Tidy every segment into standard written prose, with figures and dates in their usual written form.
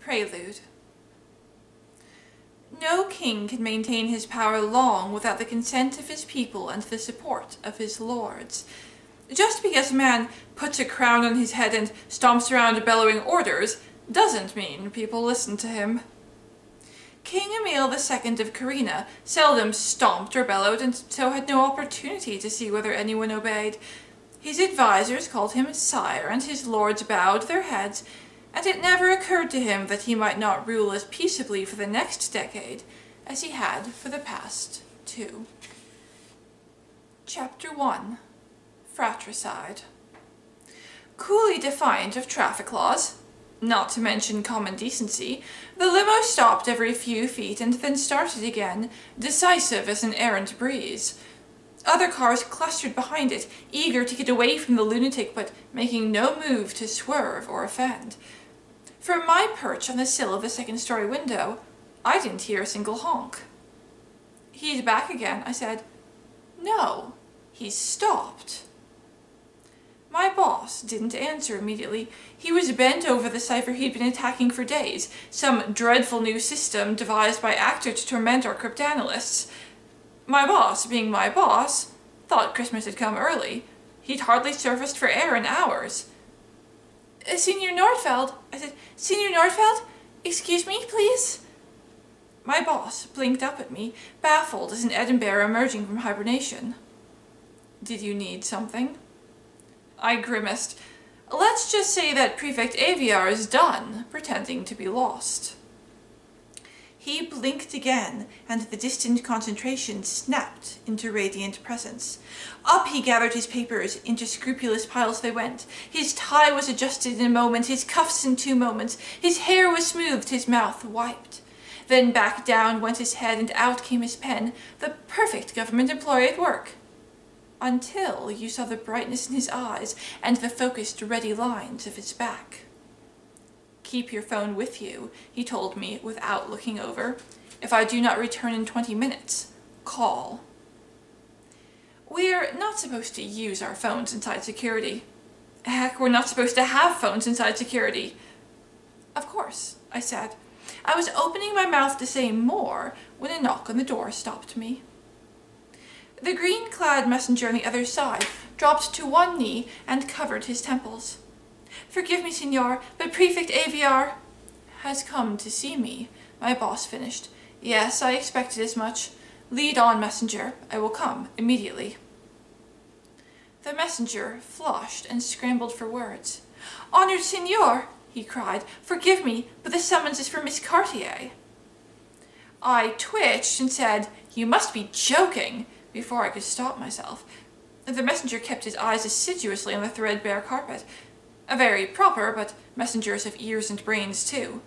Prelude. No king can maintain his power long without the consent of his people and the support of his lords. Just because a man puts a crown on his head and stomps around bellowing orders doesn't mean people listen to him. King Emil II of Carina seldom stomped or bellowed, and so had no opportunity to see whether anyone obeyed. His advisers called him sire, and his lords bowed their heads, and it never occurred to him that he might not rule as peaceably for the next decade as he had for the past two. Chapter 1. Fratricide. Coolly defiant of traffic laws, not to mention common decency, the limo stopped every few feet and then started again, decisive as an errant breeze. Other cars clustered behind it, eager to get away from the lunatic, but making no move to swerve or offend. From my perch on the sill of the second-story window, I didn't hear a single honk. "He's back again," I said. "No, he's stopped." My boss didn't answer immediately. He was bent over the cipher he'd been attacking for days, some dreadful new system devised by Actor to torment our cryptanalysts. My boss, being my boss, thought Christmas had come early. He'd hardly surfaced for air in hours. "Senior Nordfeld," I said. "Senior Nordfeld? Excuse me, please?" My boss blinked up at me, baffled as an Edinburgh emerging from hibernation. "Did you need something?" I grimaced. "Let's just say that Prefect Aviar is done pretending to be lost." He blinked again, and the distant concentration snapped into radiant presence. Up he gathered his papers, into scrupulous piles they went. His tie was adjusted in a moment, his cuffs in 2 moments, his hair was smoothed, his mouth wiped. Then back down went his head, and out came his pen, the perfect government employee at work. Until you saw the brightness in his eyes and the focused, ready lines of his back. "Keep your phone with you," he told me without looking over. "If I do not return in 20 minutes, call." We're not supposed to use our phones inside security. Heck, we're not supposed to have phones inside security. "Of course," I said. I was opening my mouth to say more when a knock on the door stopped me. The green-clad messenger on the other side dropped to one knee and covered his temples. "Forgive me, Signor, but Prefect Aviar has come to see me," my boss finished. "Yes, I expected as much. Lead on, messenger. I will come immediately." The messenger flushed and scrambled for words. "Honored Signor," he cried, "forgive me, but the summons is for Miss Cartier." I twitched and said, "You must be joking," before I could stop myself. The messenger kept his eyes assiduously on the threadbare carpet. Very proper, but messengers have ears and brains too.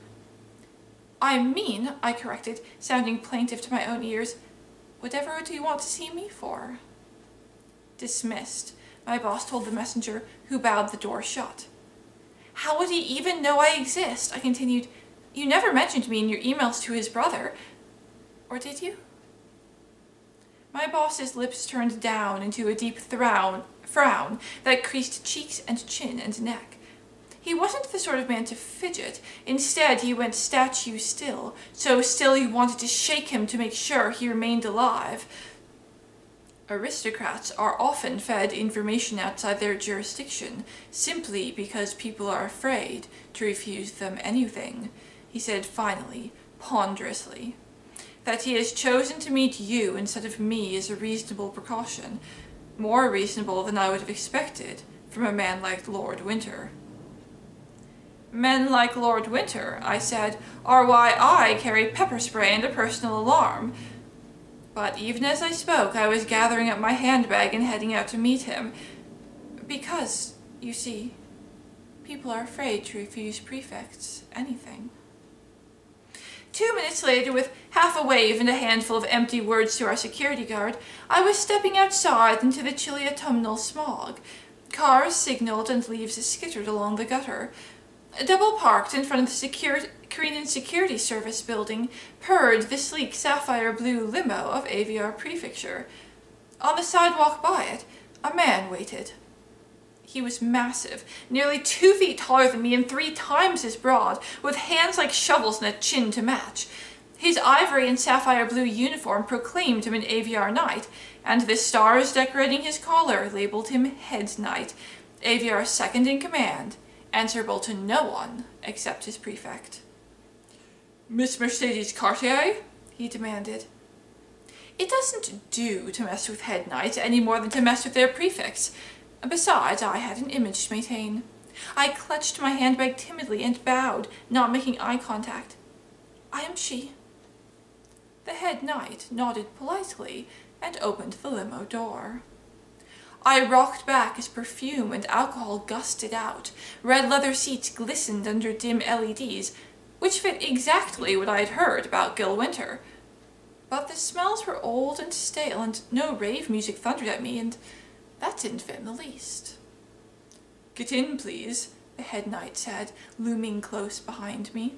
"I mean," I corrected, sounding plaintive to my own ears, "whatever do you want to see me for?" "Dismissed," my boss told the messenger, who bowed the door shut. "How would he even know I exist?" I continued. "You never mentioned me in your emails to his brother. Or did you?" My boss's lips turned down into a deep frown that creased cheeks and chin and neck. He wasn't the sort of man to fidget. Instead, he went statue still, so still you wanted to shake him to make sure he remained alive. Aristocrats are often fed information outside their jurisdiction, simply because people are afraid to refuse them anything, he said finally, ponderously. "That he has chosen to meet you instead of me is a reasonable precaution, more reasonable than I would have expected from a man like Lord Winter." "Men like Lord Winter," I said, "are why I carry pepper spray and a personal alarm." But even as I spoke, I was gathering up my handbag and heading out to meet him. Because, you see, people are afraid to refuse prefects anything. 2 minutes later, with half a wave and a handful of empty words to our security guard, I was stepping outside into the chilly autumnal smog. Cars signaled and leaves skittered along the gutter. Double parked in front of the Carinian Security Service building purred the sleek sapphire blue limo of Aviar Prefecture. On the sidewalk by it, a man waited. He was massive, nearly 2 feet taller than me and 3 times as broad, with hands like shovels and a chin to match. His ivory and sapphire blue uniform proclaimed him an AVR Knight, and the stars decorating his collar labeled him Head Knight, AVR's second in command, answerable to no one except his prefect. "Miss Mercedes Cartier?" he demanded. It doesn't do to mess with Head Knights any more than to mess with their prefects. Besides, I had an image to maintain. I clutched my handbag timidly and bowed, not making eye contact. "I am she." The Head Knight nodded politely and opened the limo door. I rocked back as perfume and alcohol gusted out. Red leather seats glistened under dim LEDs, which fit exactly what I had heard about Gil Winter. But the smells were old and stale, and no rave music thundered at me, and that didn't fit in the least. "Get in, please," the Head Knight said, looming close behind me.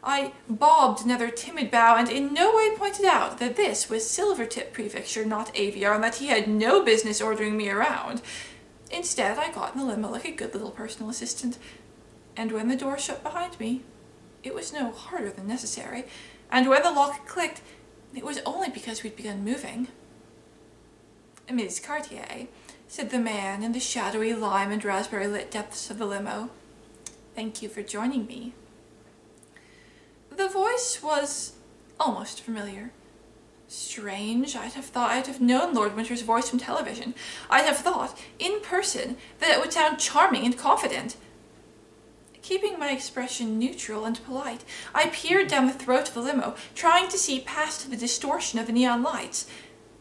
I bobbed another timid bow and in no way pointed out that this was Silvertip Prefecture, not AVR, and that he had no business ordering me around. Instead, I got in the limo like a good little personal assistant, and when the door shut behind me, it was no harder than necessary, and when the lock clicked, it was only because we'd begun moving. "Ms. Cartier," said the man in the shadowy lime and raspberry lit depths of the limo. "Thank you for joining me." The voice was almost familiar. Strange, I'd have known Lord Winter's voice from television. I'd have thought, in person, that it would sound charming and confident. Keeping my expression neutral and polite, I peered down the throat of the limo, trying to see past the distortion of the neon lights.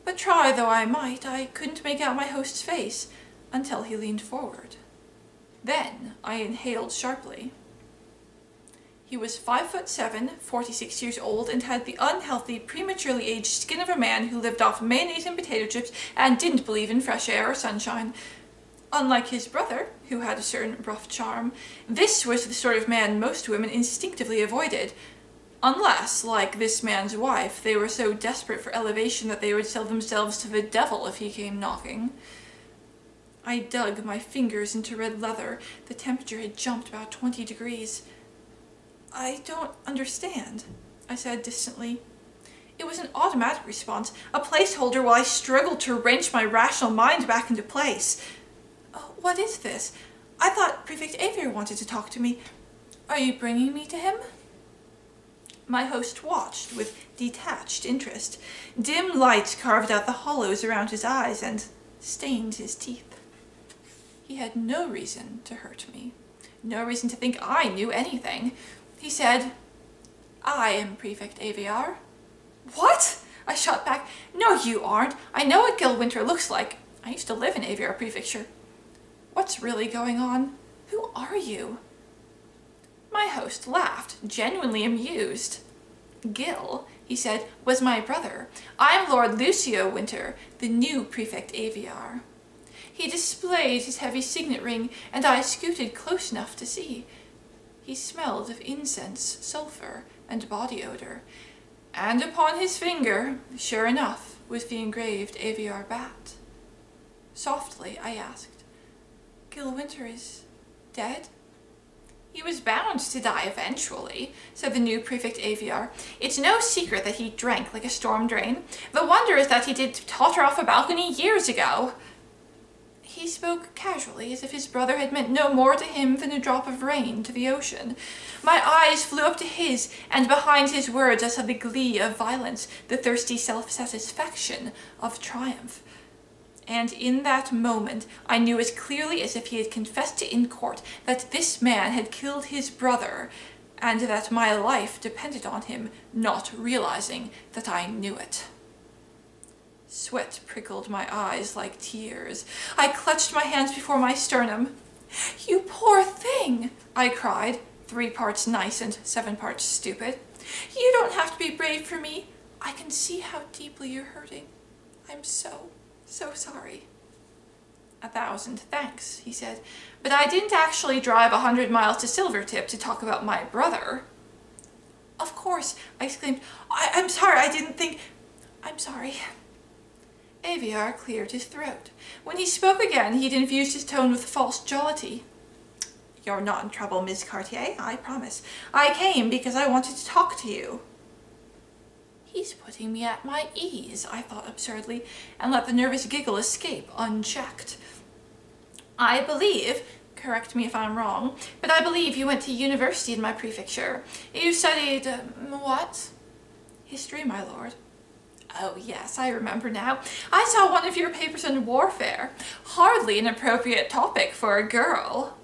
But try though I might, I couldn't make out my host's face until he leaned forward. Then I inhaled sharply. He was 5'7", 46 years old, and had the unhealthy, prematurely aged skin of a man who lived off mayonnaise and potato chips and didn't believe in fresh air or sunshine. Unlike his brother, who had a certain rough charm, this was the sort of man most women instinctively avoided, unless, like this man's wife, they were so desperate for elevation that they would sell themselves to the devil if he came knocking. I dug my fingers into red leather. The temperature had jumped about 20 degrees. "I don't understand," I said distantly. It was an automatic response, a placeholder while I struggled to wrench my rational mind back into place. "Oh, what is this? I thought Prefect AVR wanted to talk to me. Are you bringing me to him?" My host watched with detached interest. Dim lights carved out the hollows around his eyes and stained his teeth. He had no reason to hurt me, no reason to think I knew anything. He said, "I am Prefect AVR." "What?" I shot back. "No, you aren't. I know what Gil Winter looks like. I used to live in AVR Prefecture." "What's really going on? Who are you?" My host laughed, genuinely amused. "Gil," he said, "was my brother. I'm Lord Lucio Winter, the new Prefect AVR." He displayed his heavy signet ring, and I scooted close enough to see. He smelled of incense, sulphur, and body odor, and upon his finger, sure enough, was the engraved AVR bat. Softly, I asked, "Gil Winter is dead?" "He was bound to die eventually," said the new Prefect AVR. "It's no secret that he drank like a storm drain. The wonder is that he did totter off a balcony years ago." He spoke casually, as if his brother had meant no more to him than a drop of rain to the ocean. My eyes flew up to his, and behind his words I saw the glee of violence, the thirsty self-satisfaction of triumph. And in that moment I knew as clearly as if he had confessed it in court that this man had killed his brother, and that my life depended on him, not realizing that I knew it. Sweat prickled my eyes like tears. I clutched my hands before my sternum. "You poor thing!" I cried, 3 parts nice and 7 parts stupid. "You don't have to be brave for me. I can see how deeply you're hurting. I'm so sorry." "1,000 thanks," he said, "but I didn't actually drive 100 miles to Silvertip to talk about my brother." "Of course," I exclaimed. I'm sorry, I didn't think... I'm sorry." Aviar cleared his throat. When he spoke again, he'd infused his tone with false jollity. You're not in trouble, Miss Cartier, I promise. I came because I wanted to talk to you. He's putting me at my ease, I thought absurdly, and let the nervous giggle escape unchecked. I believe, correct me if I'm wrong, but I believe you went to university in my prefecture. You studied, what? History, my lord. Oh yes, I remember now. I saw one of your papers on warfare. Hardly an appropriate topic for a girl.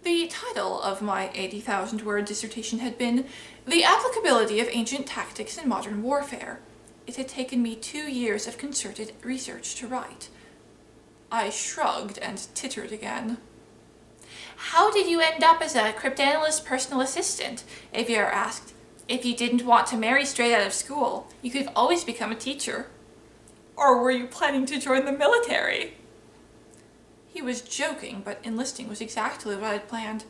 The title of my 80,000-word dissertation had been The Applicability of Ancient Tactics in Modern Warfare. It had taken me 2 years of concerted research to write. I shrugged and tittered again. How did you end up as a cryptanalyst personal assistant? Aviar asked. If you didn't want to marry straight out of school, you could have always become a teacher. Or were you planning to join the military? He was joking, but enlisting was exactly what I'd planned.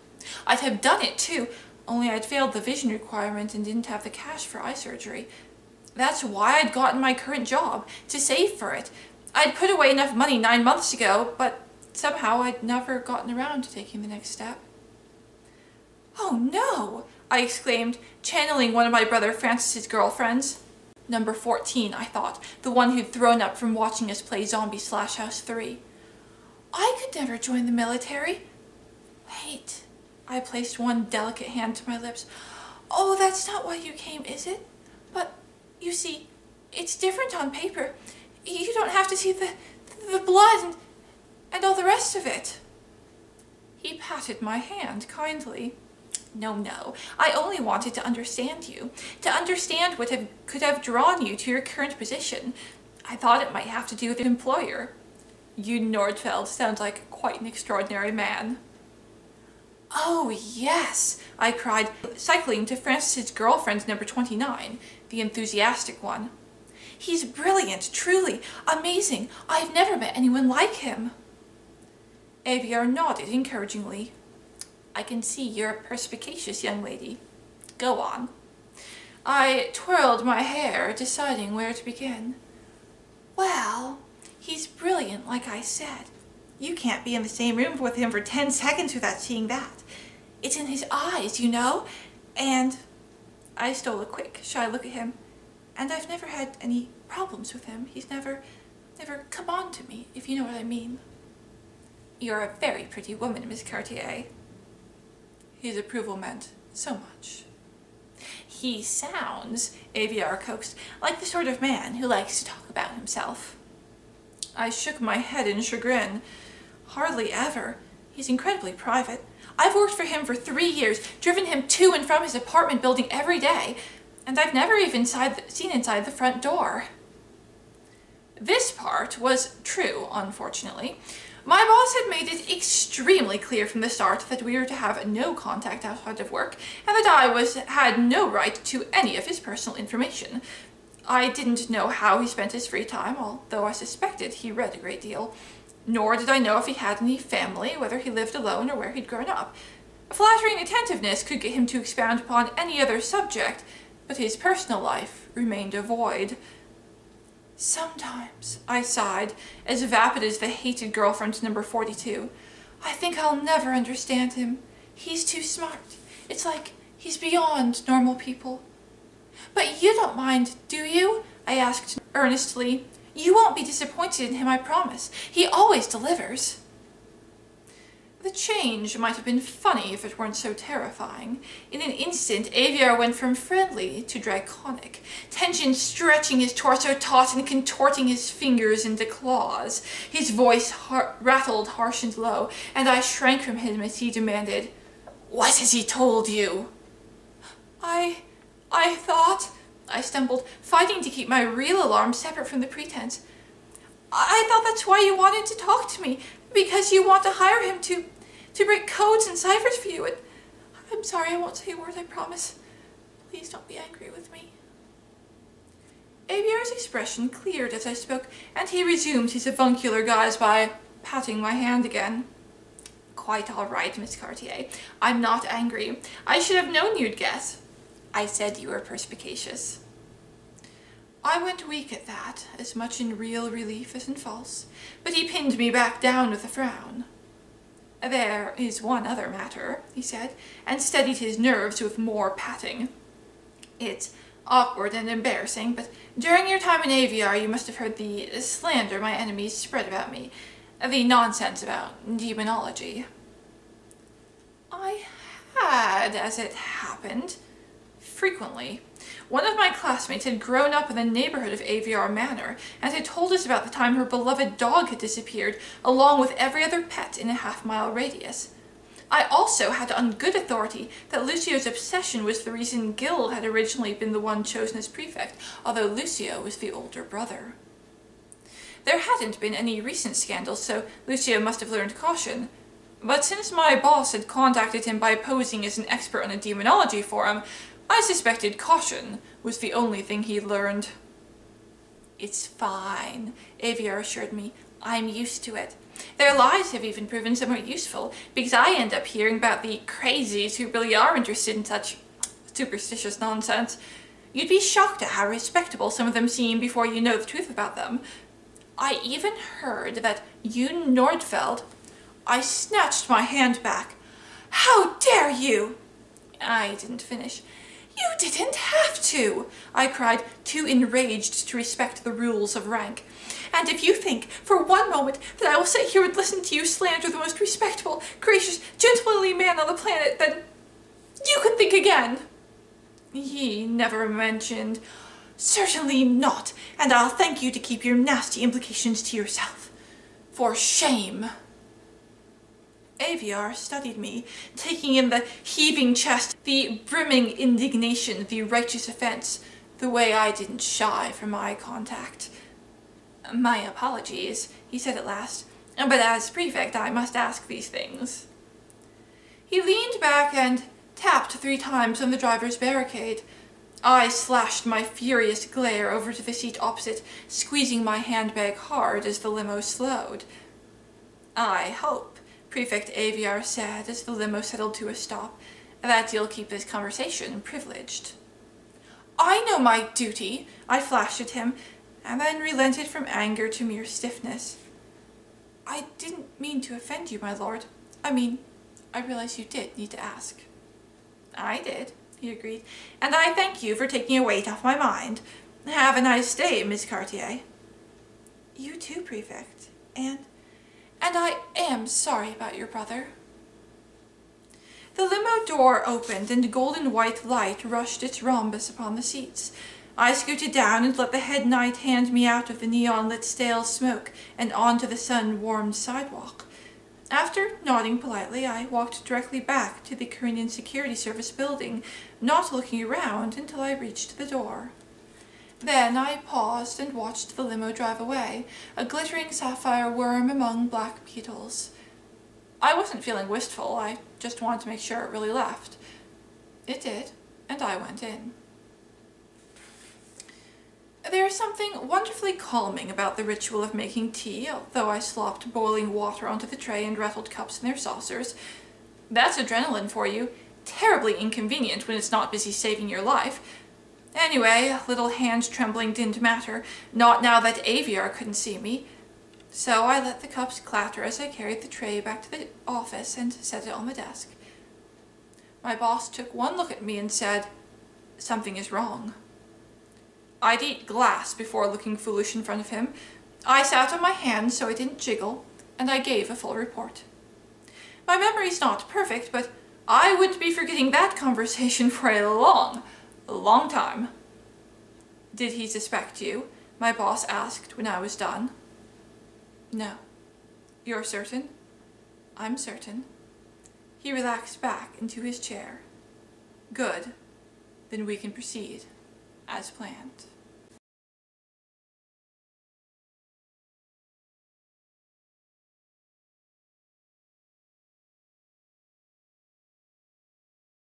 I'd have done it too, only I'd failed the vision requirement and didn't have the cash for eye surgery. That's why I'd gotten my current job, to save for it. I'd put away enough money 9 months ago, but somehow I'd never gotten around to taking the next step. Oh no! I exclaimed, channeling one of my brother Francis's girlfriends. Number 14, I thought, the one who'd thrown up from watching us play Zombie Slash House 3. I could never join the military. Wait. I placed one delicate hand to my lips. Oh, that's not why you came, is it? But, you see, it's different on paper. You don't have to see the blood and all the rest of it. He patted my hand kindly. No, I only wanted to understand you, to understand what could have drawn you to your current position. I thought it might have to do with your employer. You Nordfeld sounds like quite an extraordinary man. Oh, yes, I cried, cycling to Francis's girlfriend number 29, the enthusiastic one. He's brilliant, truly, amazing. I've never met anyone like him. Aviar nodded encouragingly. I can see you're a perspicacious young lady. Go on. I twirled my hair, deciding where to begin. Well, he's brilliant, like I said. You can't be in the same room with him for 10 seconds without seeing that. It's in his eyes, you know? And I stole a quick, shy look at him. And I've never had any problems with him. He's never come on to me, if you know what I mean. You're a very pretty woman, Miss Cartier. His approval meant so much. He sounds, Aviar coaxed, like the sort of man who likes to talk about himself. I shook my head in chagrin. Hardly ever. He's incredibly private. I've worked for him for 3 years, driven him to and from his apartment building every day, and I've never even seen inside the front door. This part was true, unfortunately. My boss had made it extremely clear from the start that we were to have no contact outside of work, and that I had no right to any of his personal information. I didn't know how he spent his free time, although I suspected he read a great deal. Nor did I know if he had any family, whether he lived alone or where he'd grown up. Flattering attentiveness could get him to expound upon any other subject, but his personal life remained a void. Sometimes, I sighed, as vapid as the hated girlfriend number 42. I think I'll never understand him. He's too smart. It's like he's beyond normal people. But you don't mind, do you? I asked earnestly. You won't be disappointed in him, I promise. He always delivers. The change might have been funny if it weren't so terrifying. In an instant, Aviar went from friendly to draconic, tension stretching his torso taut and contorting his fingers into claws. His voice rattled harsh and low, and I shrank from him as he demanded, "What has he told you?" I thought, I stumbled, fighting to keep my real alarm separate from the pretense. I thought that's why you wanted to talk to me, because you want to hire him to break codes and ciphers for you. And I'm sorry, I won't say a word, I promise. Please don't be angry with me. Aviar's expression cleared as I spoke, and he resumed his avuncular guise by patting my hand again. Quite all right, Miss Cartier. I'm not angry. I should have known you'd guess. I said you were perspicacious. I went weak at that, as much in real relief as in false, but he pinned me back down with a frown. "There is one other matter," he said, and steadied his nerves with more patting. "It's awkward and embarrassing, but during your time in Aviar you must have heard the slander my enemies spread about me, the nonsense about demonology." I had, as it happened, frequently. One of my classmates had grown up in the neighborhood of Aviar Manor and had told us about the time her beloved dog had disappeared, along with every other pet in a half-mile radius. I also had on good authority that Lucio's obsession was the reason Gil had originally been the one chosen as prefect, although Lucio was the older brother. There hadn't been any recent scandals, so Lucio must have learned caution. But since my boss had contacted him by posing as an expert on a demonology forum, I suspected caution was the only thing he'd learned. "It's fine," Aviar assured me. "I'm used to it. Their lies have even proven somewhat useful, because I end up hearing about the crazies who really are interested in such superstitious nonsense. You'd be shocked at how respectable some of them seem before you know the truth about them. I even heard that Yoon Nordfeld—" I snatched my hand back. "How dare you!" I didn't finish. "You didn't have to!" I cried, too enraged to respect the rules of rank. "And if you think for one moment that I will sit here and listen to you slander the most respectable, gracious, gentlemanly man on the planet, then you can think again." He never mentioned— "Certainly not, and I'll thank you to keep your nasty implications to yourself. For shame." Aviar studied me, taking in the heaving chest, the brimming indignation, the righteous offense, the way I didn't shy from eye contact. "My apologies," he said at last, "but as prefect I must ask these things." He leaned back and tapped 3 times on the driver's barricade. I slashed my furious glare over to the seat opposite, squeezing my handbag hard as the limo slowed. "I hope," Prefect Aviar said as the limo settled to a stop, "that you'll keep this conversation privileged." "I know my duty," I flashed at him, and then relented from anger to mere stiffness. "I didn't mean to offend you, my lord. I realize you did need to ask." "I did," he agreed, "and I thank you for taking a weight off my mind. Have a nice day, Miss Cartier." "You too, Prefect, and I am sorry about your brother." The limo door opened and golden white light rushed its rhombus upon the seats. I scooted down and let the head knight hand me out of the neon-lit stale smoke and onto the sun-warmed sidewalk. After nodding politely, I walked directly back to the Korean Security Service building, not looking around until I reached the door. Then I paused and watched the limo drive away, a glittering sapphire worm among black beetles. I wasn't feeling wistful, I just wanted to make sure it really left. It did, and I went in. There is something wonderfully calming about the ritual of making tea, although I slopped boiling water onto the tray and rattled cups in their saucers. That's adrenaline for you, terribly inconvenient when it's not busy saving your life. Anyway, a little hand trembling didn't matter, not now that Aviar couldn't see me. So I let the cups clatter as I carried the tray back to the office and set it on the desk. My boss took one look at me and said, "Something is wrong." I'd eat glass before looking foolish in front of him. I sat on my hands so I didn't jiggle, and I gave a full report. My memory's not perfect, but I wouldn't be forgetting that conversation for a long time. "Did he suspect you?" my boss asked when I was done. "No." "You're certain?" "I'm certain." He relaxed back into his chair. "Good. Then we can proceed as planned."